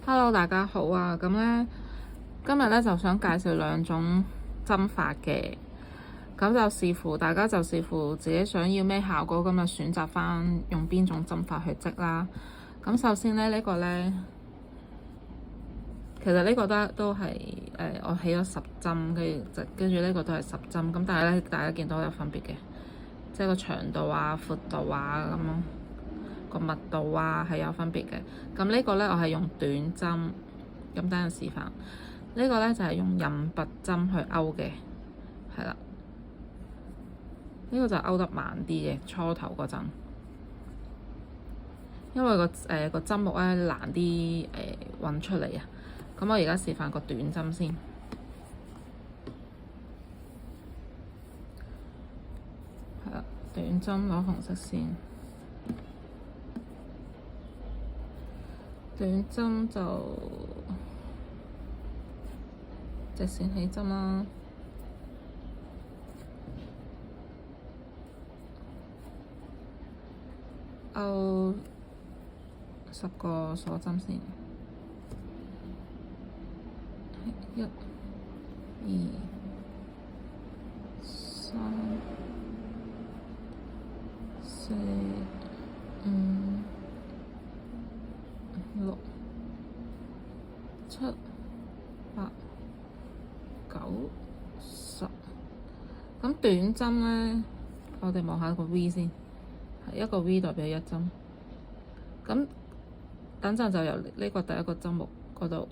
Hello，大家好啊！咁咧，今日咧就想介紹兩種針法嘅，咁大家就視乎自己想要咩效果，咁就選擇翻用邊種針法去織啦。咁首先咧，呢個咧，其實呢個都係我起咗10針，跟住呢個都係10針，咁但係咧，大家見到有分別嘅，即係個長度啊、闊度啊咁咯。個密度啊係有分別嘅。咁呢個咧我係用短針，咁等陣示範。呢個咧就係用刃拔針去勾嘅，係啦。呢個就勾得慢啲嘅，初頭嗰陣，因為個針目咧難啲揾出嚟啊。咁我而家示範個短針先，係啦，短針攞紅色線。短針就直線起針啦，勾10個鎖針先，1、2、3、4、5、6、7、8、9、10。咁短針咧，我哋望下個 V 先，係一個 V 代表1針。咁等陣就由呢個第一個針目嗰度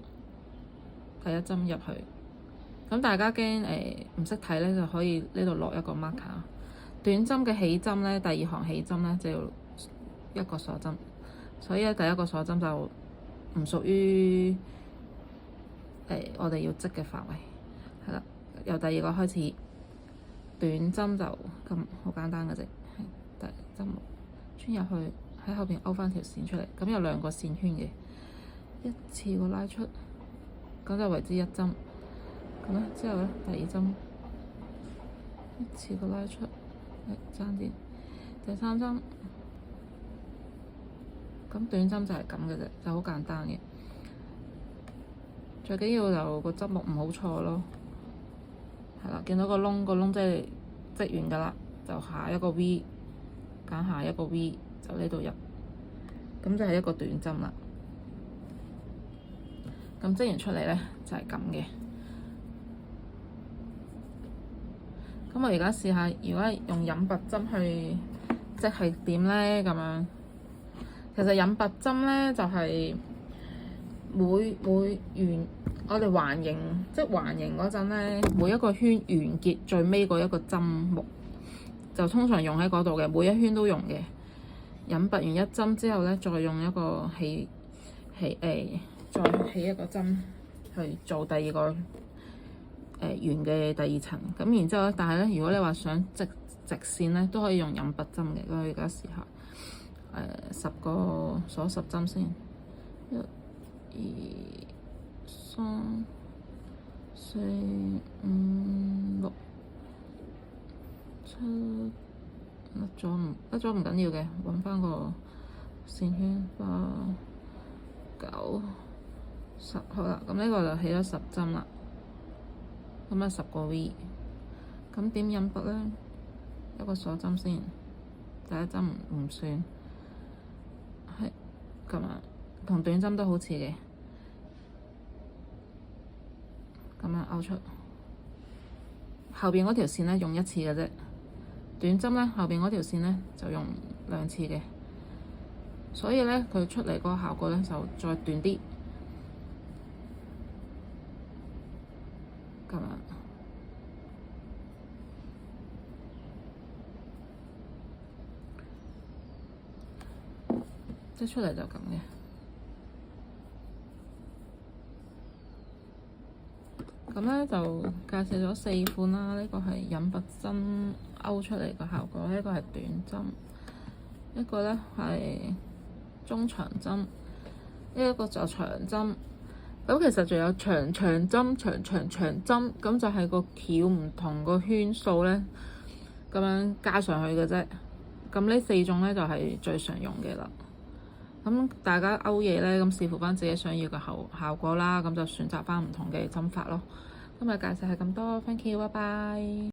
第一針入去。咁大家驚唔識睇咧，就可以呢度落一個 marker。短針嘅起針咧，第2行起針咧就要1個鎖針。所以咧，第一個鎖針就唔屬於我哋要織嘅範圍，係啦。由第2個開始，短針就咁好簡單嘅啫，係第針目穿入去，喺後邊勾翻條線出嚟，咁有2個線圈嘅，一次過拉出，咁就為之1針。咁咧之後咧，第2針一次過拉出，爭啲，第3針。咁短針就係咁嘅啫，就好簡單嘅。最緊要就個針目唔好錯咯，係啦。見到個窿即係織完㗎啦，就下一個 V， 揀下一個 V 就呢度入，咁就係一個短針啦。咁織完出嚟咧就係咁嘅。咁我而家試下，如果係用刃拔針去織係點咧？咁樣。其實刃拔針咧就係每完我哋環形，即係環形嗰陣咧，每一個圈完結最尾嗰一個針目，就通常用喺嗰度嘅，每一圈都用嘅。刃拔完1針之後咧，再用一個再起一個針去做第2個圓嘅第2層。咁然之後咧，但係咧，如果你話想直線咧，都可以用刃拔針嘅。咁我而家試下。10個鎖10針先，1、2、3、4、5、6、7，甩咗唔緊要嘅，揾翻個線圈，8、9、10，好啦，咁呢個就起咗10針啦，咁啊10個 V， 咁點刃拔咧？一個鎖針先，第1針唔算。係咁樣，同短針都好似嘅，咁樣勾出後邊嗰條線咧，用1次嘅啫。短針咧，後邊嗰條線咧就用2次嘅，所以咧佢出嚟個效果咧就再短啲，咁樣即出嚟就咁嘅。咁咧就介紹咗4款啦。呢個係刃拔針勾出嚟嘅效果，呢個係短針，一個咧係中長針，呢一個就長針。咁其實仲有長針、長針，咁就係個橋唔同個圈數咧，咁樣加上去嘅啫。咁呢4種咧就係最常用嘅啦。咁大家勾嘢咧，咁視乎翻自己想要嘅效果啦，咁就選擇翻唔同嘅針法咯。今日介紹係咁多，thank you，拜拜。